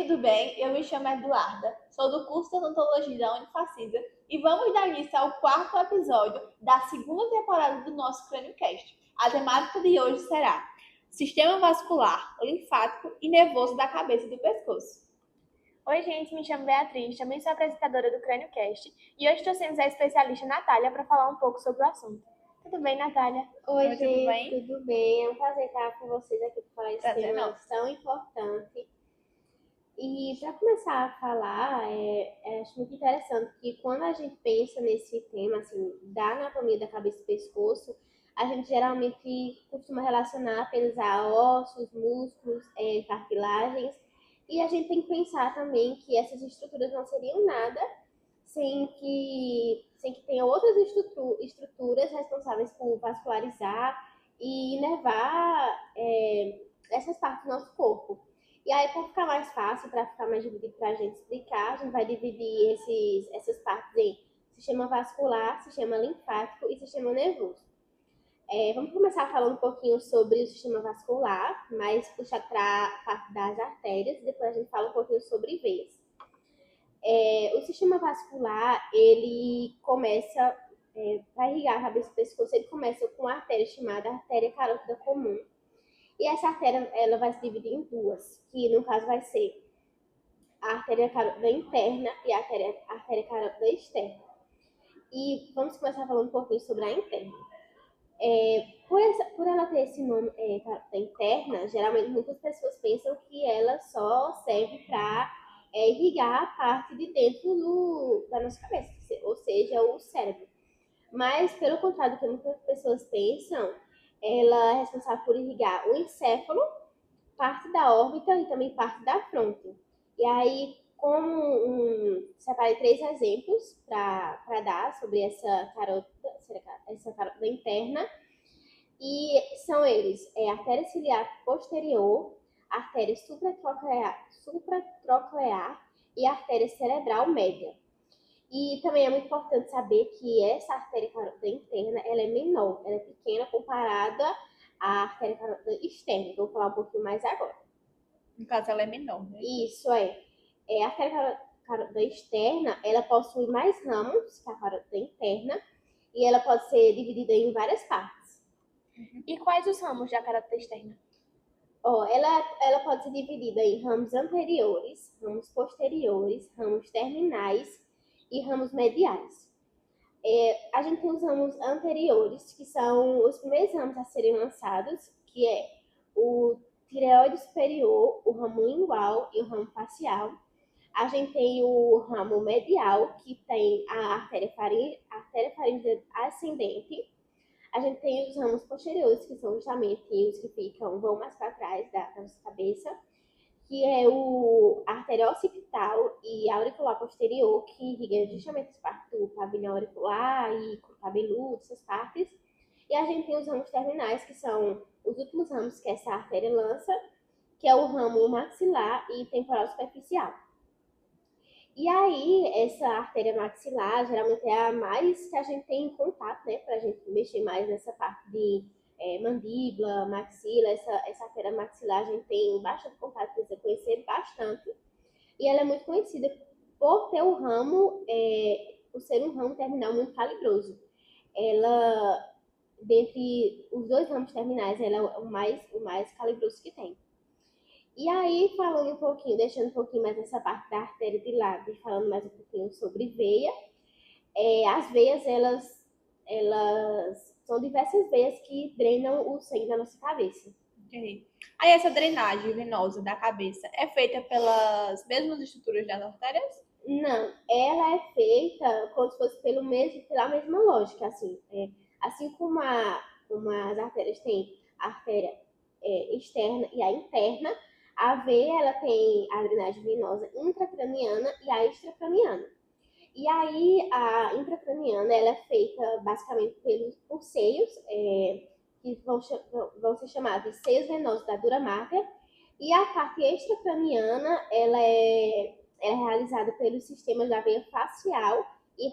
tudo bem? Eu me chamo Eduarda, sou do curso de Odontologia da Unifacisa e vamos dar início ao quarto episódio da segunda temporada do nosso CrânioCast. A temática de hoje será Sistema Vascular, Linfático e Nervoso da Cabeça e do Pescoço. Oi, gente, me chamo Beatriz, também sou apresentadora do CrânioCast e hoje trouxemos a especialista Natália para falar um pouco sobre o assunto. Tudo bem, Natália? Oi, Tudo gente, bem? tudo bem? É um prazer estar com vocês aqui para falar desse Prazer tema nosso. tão importante. E para começar a falar, acho muito interessante que quando a gente pensa nesse tema, assim, da anatomia da cabeça e pescoço, a gente geralmente costuma relacionar apenas a ossos, músculos, cartilagens, e a gente tem que pensar também que essas estruturas não seriam nada sem que tenha outras estruturas responsáveis por vascularizar e inervar essas partes do nosso corpo. E aí, para ficar mais fácil, para ficar mais dividido para a gente explicar, a gente vai dividir essas partes em sistema vascular, sistema linfático e sistema nervoso. Vamos começar falando um pouquinho sobre o sistema vascular, mais puxado para a parte das artérias, e depois a gente fala um pouquinho sobre veias. O sistema vascular, ele começa, para irrigar a cabeça e o pescoço, ele começa com uma artéria chamada artéria carótida comum. E essa artéria, ela vai se dividir em duas, que no caso vai ser a artéria carótida interna e a artéria carótida externa. E vamos começar falando um pouquinho sobre a interna. Por ela ter esse nome, carótida interna, geralmente muitas pessoas pensam que ela só serve para irrigar a parte de dentro da nossa cabeça, ou seja, o cérebro. Mas, pelo contrário do que muitas pessoas pensam, ela é responsável por irrigar o encéfalo, parte da órbita e também parte da fronte. E aí, separei 3 exemplos para dar sobre essa carótida interna. E são eles, artéria ciliar posterior, artéria supratroclear e artéria cerebral média. E também é muito importante saber que essa artéria carótida interna, ela é menor, ela é pequena comparada à artéria carótida externa. Então, vou falar um pouquinho mais agora. No caso, ela é menor, né? Isso a artéria carótida externa, ela possui mais ramos que a carótida interna e ela pode ser dividida em várias partes. E quais os ramos da carótida externa? Ela pode ser dividida em ramos anteriores, ramos posteriores, ramos terminais e ramos mediais. A gente tem os ramos anteriores, que são os primeiros ramos a serem lançados, que é o tireoide superior, o ramo lingual e o ramo facial. A gente tem o ramo medial, que tem a artéria faríngea ascendente. A gente tem os ramos posteriores, que são justamente os que vão mais para trás da nossa cabeça, que é a artéria occipital e auricular posterior, que irriga justamente as partes do pavilhão auricular e cabeludo, essas partes. E a gente tem os ramos terminais, que são os últimos ramos que essa artéria lança, que é o ramo maxilar e temporal superficial. E aí, essa artéria maxilar, geralmente é a mais que a gente tem em contato, né? Pra gente mexer mais nessa parte de mandíbula, maxila, essa artéria maxilar a gente tem bastante contato, precisa conhecer bastante. E ela é muito conhecida por ter por ser um ramo terminal muito calibroso. Ela, dentre os 2 ramos terminais, ela é o mais calibroso que tem. E aí, falando um pouquinho, deixando um pouquinho mais essa parte da artéria de lado e falando mais um pouquinho sobre veia, as veias, elas são diversas veias que drenam o sangue da nossa cabeça. Okay. Aí essa drenagem venosa da cabeça é feita pelas mesmas estruturas das artérias? Não, ela é feita como se fosse pela mesma lógica, assim como as artérias têm a artéria externa e a interna, a veia ela tem a drenagem venosa intracraniana e a extracraniana. E aí a intracraniana ela é feita basicamente por seios, que vão ser chamados de seios venosos da dura máter, e a parte extracraniana ela é realizada pelos sistemas da veia facial e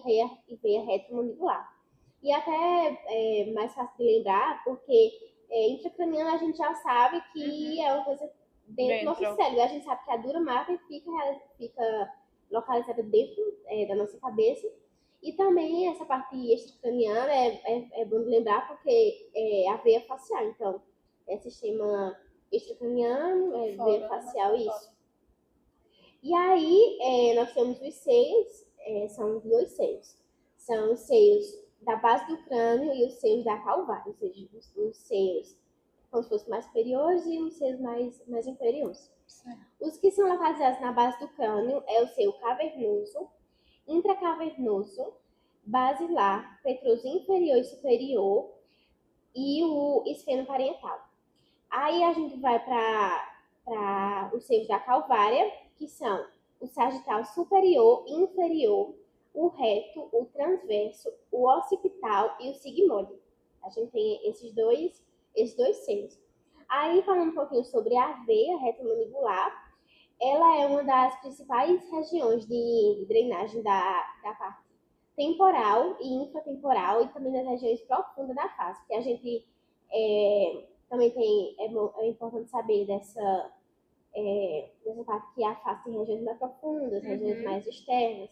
veia retromandibular. E até mais fácil de lembrar, porque intracraniana a gente já sabe que é uma coisa dentro do nosso cérebro. A gente sabe que a dura marca fica localizada dentro da nossa cabeça. E também essa parte extracraniana é bom lembrar porque é a veia facial. Então, é sistema extracraniano, veia facial, isso. E aí, nós temos os seios, são os 2 seios. São os seios da base do crânio e os seios da calvária, ou seja, os seios como se fossem mais superiores e os seios mais inferiores. Certo. Os que são localizados na base do crânio é o seio cavernoso, intracavernoso, basilar, petroso inferior e superior e o esfenoparietal. Aí a gente vai para os seios da calvária, que são o sagital superior e inferior, o reto, o transverso, o occipital e o sigmoide. A gente tem esses dois seios. Aí, falando um pouquinho sobre a veia retomandibular, ela é uma das principais regiões de drenagem da parte temporal e infratemporal e também das regiões profundas da face, porque a gente também é importante saber dessa parte que a face tem regiões mais profundas, regiões mais externas.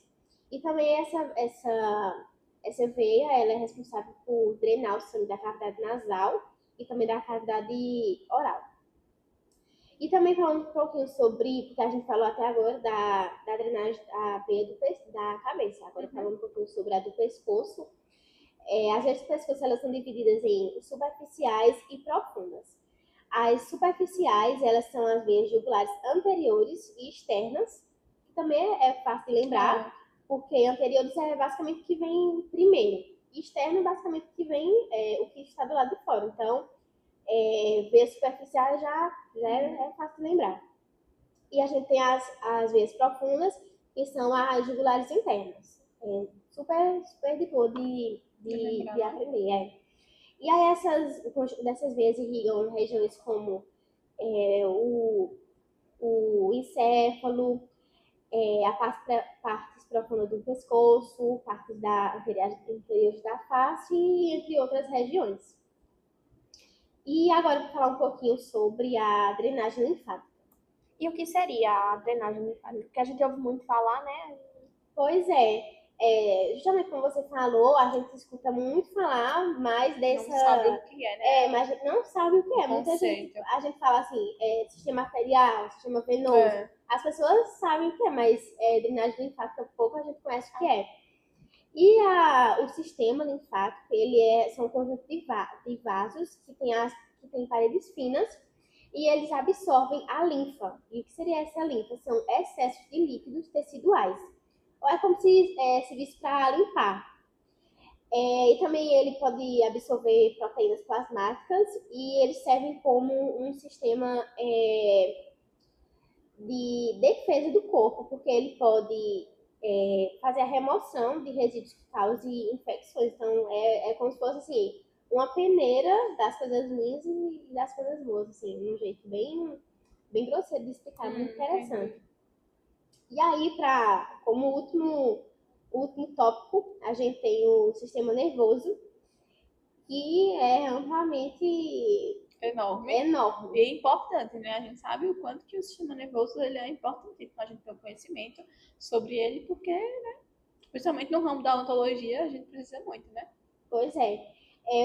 E também essa veia, ela é responsável por drenar o sangue da cavidade nasal e também da cavidade oral. E também falando um pouquinho sobre, porque a gente falou até agora da drenagem da veia da cabeça, agora falando um pouquinho sobre a do pescoço. As veias do pescoço, elas são divididas em superficiais e profundas. As superficiais, elas são as veias jugulares anteriores e externas, que também é fácil de lembrar, porque anteriores é basicamente o que vem primeiro, e externo basicamente o que vem o que está do lado de fora. Então, veias superficiais já é fácil de lembrar. E a gente tem as veias profundas, que são as jugulares internas. Super de boa de aprender. E aí dessas veias irrigam regiões como o encéfalo, a partes profundas do pescoço, partes anteriores da face, entre outras regiões. E agora vou falar um pouquinho sobre a drenagem linfática. E o que seria a drenagem linfática? Porque a gente ouve muito falar, né? Pois justamente como você falou, a gente escuta muito falar, mas dessa... Não sabe o que é, né? mas a gente não sabe o que é. Muita gente, a gente fala assim, sistema arterial, sistema venoso. As pessoas sabem o que é, mas drenagem linfática pouco a gente conhece o que é. E o sistema linfático, são um conjunto de vasos que tem paredes finas e eles absorvem a linfa. E o que seria essa linfa? São excessos de líquidos teciduais. Ou é como se servisse para limpar. E também ele pode absorver proteínas plasmáticas e eles servem como um sistema de defesa do corpo, porque ele pode fazer a remoção de resíduos que causem infecções. Então, é como se fosse assim, uma peneira das coisas ruins e das coisas boas, assim, de um jeito bem grosseiro de explicar, muito interessante. E aí, como último tópico, a gente tem o sistema nervoso, que é amplamente enorme. E é importante, né? A gente sabe o quanto que o sistema nervoso ele é importante. A gente tem um conhecimento sobre ele, porque, né, principalmente no ramo da odontologia, a gente precisa muito, né? Pois é.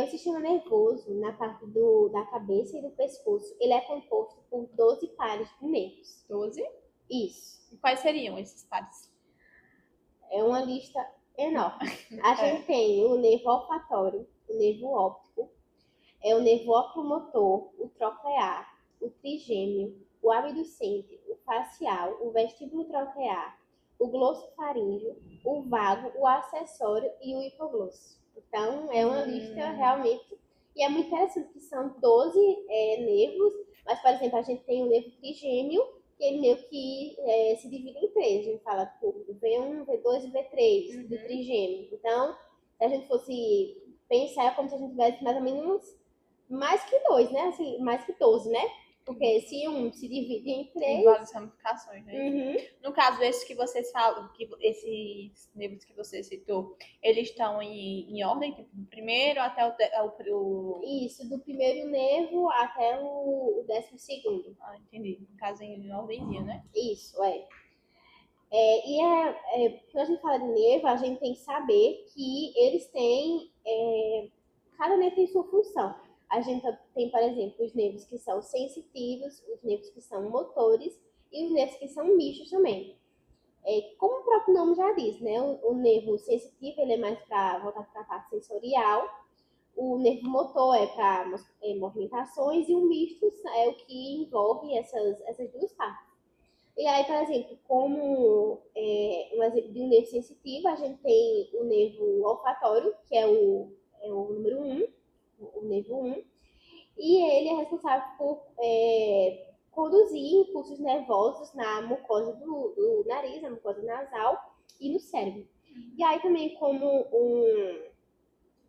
O sistema nervoso, na parte da cabeça e do pescoço, ele é composto por 12 pares de nervos. 12? Isso. E quais seriam esses pares? É uma lista enorme. A gente tem o nervo olfatório, o nervo óptico, o nervo oculomotor, o troclear, o trigêmeo, o abducente, o facial, o vestíbulo troclear, o glossofaríngeo, o vago, o acessório e o hipoglosso. Então, é uma lista realmente... E é muito interessante que são 12 nervos, mas, por exemplo, a gente tem o nervo trigêmeo, que ele meio que se divide em 3. A gente fala V1, V2 e V3 do trigêmeo. Então, se a gente fosse pensar, é como se a gente tivesse mais ou menos mais que 2, né? Assim, mais que 12, né? Porque se um se divide em Tem três. várias ramificações, né? Uhum. No caso, esses que vocês falam, que esses nervos que você citou, eles estão em ordem, tipo, do primeiro até Isso, do primeiro nervo até o 12º. Ah, entendi. No caso, em ordemzinha, né? Isso, é. Quando a gente fala de nervo, a gente tem que saber que eles têm, cada nervo tem sua função. A gente tem, por exemplo, os nervos que são sensitivos, os nervos que são motores e os nervos que são mistos também. Como o próprio nome já diz, né? O nervo sensitivo ele é mais voltado para a parte sensorial, o nervo motor é para movimentações e o misto é o que envolve essas duas partes. E aí, por exemplo, como um exemplo de um nervo sensitivo, a gente tem o nervo olfatório, que é o número 1, o nervo 1, e ele é responsável por conduzir impulsos nervosos na mucosa do nariz, na mucosa nasal e no cérebro. E aí também como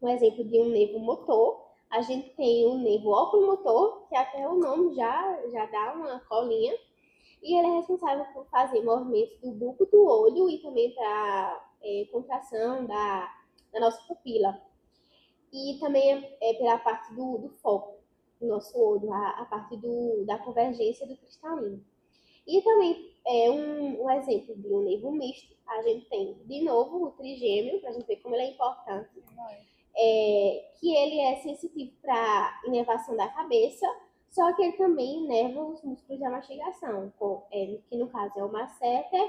um exemplo de um nervo motor, a gente tem o nervo oculomotor, que até o nome já dá uma colinha, e ele é responsável por fazer movimentos do bulbo do olho e também para contração da nossa pupila. E também pela parte do foco do nosso olho, a parte da convergência do cristalino. E também um exemplo de um nervo misto, a gente tem, de novo, o trigêmeo, para a gente ver como ele é importante, que ele é sensitivo para inervação da cabeça, só que ele também inerva os músculos da mastigação, que no caso é o masseter,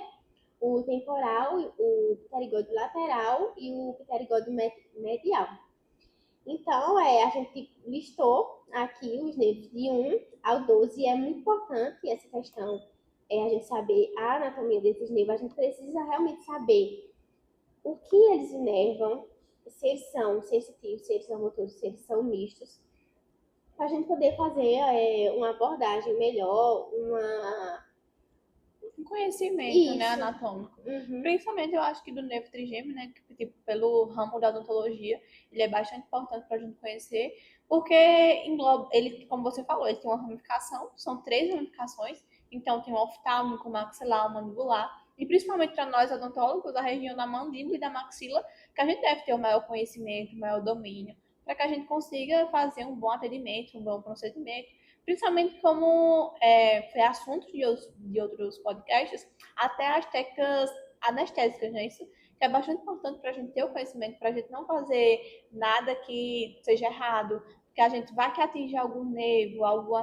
o temporal, o pterigóide lateral e o pterigóide medial. Então, a gente listou aqui os nervos de 1 ao 12 e é muito importante essa questão, a gente saber a anatomia desses nervos, a gente precisa realmente saber o que eles inervam, se eles são sensitivos, se eles são motores, se eles são mistos, para a gente poder fazer uma abordagem melhor, Um conhecimento, né, Isso. anatômico. Uhum. Principalmente, eu acho que do nervo trigêmeo, né, que, tipo, pelo ramo da odontologia, ele é bastante importante para a gente conhecer, porque engloba, ele, como você falou, ele tem uma ramificação, são 3 ramificações, então tem o oftálmico, o maxilar, o mandibular, e principalmente para nós odontólogos, a região da mandíbula e da maxila, que a gente deve ter o maior conhecimento, o maior domínio, para que a gente consiga fazer um bom atendimento, um bom procedimento, principalmente como foi assunto de outros podcasts, até as técnicas anestésicas, né? Isso que é bastante importante para a gente ter o conhecimento, para a gente não fazer nada que seja errado, que a gente vá que atingir algum nervo, algo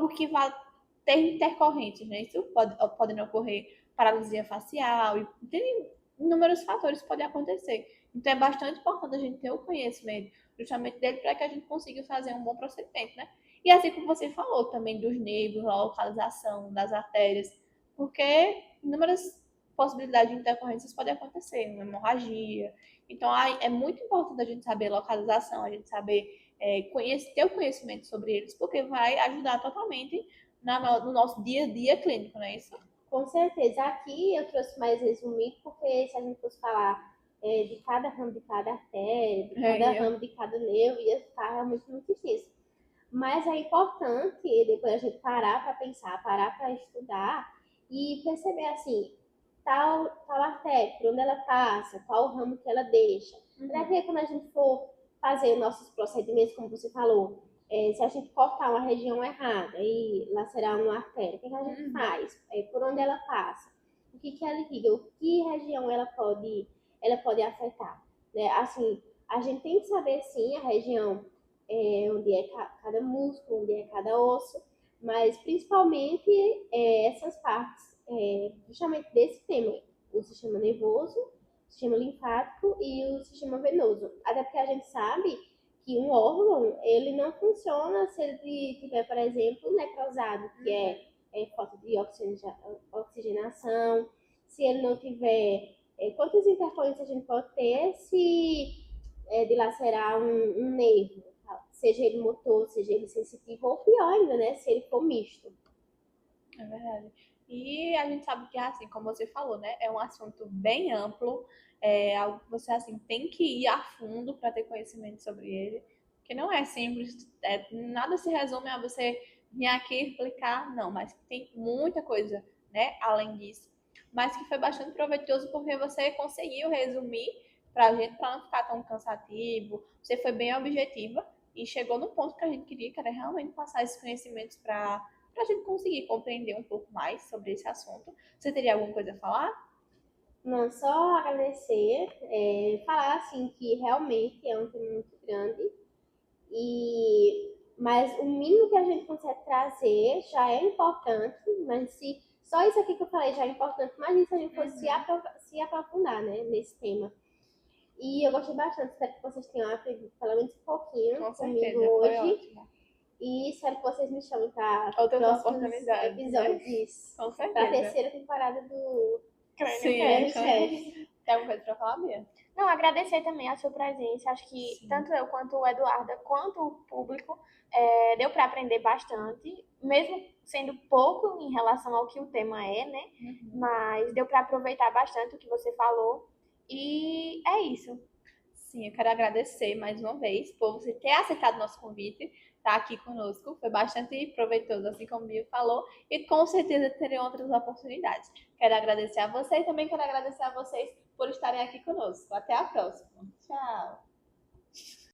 que vá ter intercorrentes, né? Isso pode ocorrer paralisia facial, e tem inúmeros fatores que podem acontecer. Então é bastante importante a gente ter o conhecimento justamente dele para que a gente consiga fazer um bom procedimento, né? E assim como você falou também dos nervos, a localização das artérias, porque inúmeras possibilidades de intercorrências podem acontecer, uma hemorragia. Então é muito importante a gente saber a localização, a gente saber ter o conhecimento sobre eles, porque vai ajudar totalmente no nosso dia a dia clínico, não é isso? Com certeza. Aqui eu trouxe mais resumido, porque se a gente fosse falar de cada ramo de cada artéria, de cada ramo de cada nervo, ia ficar realmente muito difícil. Mas é importante depois a gente parar para pensar, parar para estudar e perceber assim, tal artéria, por onde ela passa, qual ramo que ela deixa. Para que quando a gente for fazer nossos procedimentos, como você falou, se a gente cortar uma região errada e lacerar uma artéria, o que a gente faz? Por onde ela passa? O que ela irriga? O que região ela pode afetar? Né? Assim, a gente tem que saber sim a região onde é cada músculo, onde é cada osso, mas principalmente essas partes, justamente desse tema, o sistema nervoso, o sistema linfático e o sistema venoso. Até porque a gente sabe que um órgão, ele não funciona se ele tiver, por exemplo, necrosado, que é falta de oxigenação, se ele não tiver... quantas intercorrências a gente pode ter se dilacerar um nervo, seja ele motor, seja ele sensitivo, ou pior ainda, né, se ele for misto. É verdade. E a gente sabe que, assim, como você falou, né, é um assunto bem amplo, é algo que você, assim, tem que ir a fundo para ter conhecimento sobre ele, que não é simples, nada se resume a você vir aqui e explicar, não, mas tem muita coisa, né, além disso. Mas que foi bastante proveitoso porque você conseguiu resumir pra gente, para não ficar tão cansativo, você foi bem objetiva e chegou no ponto que a gente queria, que era realmente passar esses conhecimentos para a gente conseguir compreender um pouco mais sobre esse assunto. Você teria alguma coisa a falar? Não, só agradecer, falar assim que realmente é um tema muito grande, mas o mínimo que a gente consegue trazer já é importante, mas se só isso aqui que eu falei já é importante, imagina se a gente fosse se aprofundar, né, nesse tema. E eu gostei bastante, espero que vocês tenham aprendido pelo menos um pouquinho Com comigo certeza, foi hoje. ótimo. E espero que vocês me chamem para Outras próximos oportunidades, né? episódios. Com Para a certeza. terceira temporada do Sim, Crânio. tem alguma coisa pra falar, Bia? Não, agradecer também a sua presença. Acho que Sim. tanto eu quanto o Eduarda, quanto o público, deu para aprender bastante, mesmo sendo pouco em relação ao que o tema é, né? Mas deu para aproveitar bastante o que você falou. E é isso. Sim, eu quero agradecer mais uma vez por você ter aceitado o nosso convite, estar aqui conosco. Foi bastante proveitoso, assim como o Bia falou, e com certeza terem outras oportunidades. Quero agradecer a você e também quero agradecer a vocês por estarem aqui conosco. Até a próxima. Tchau!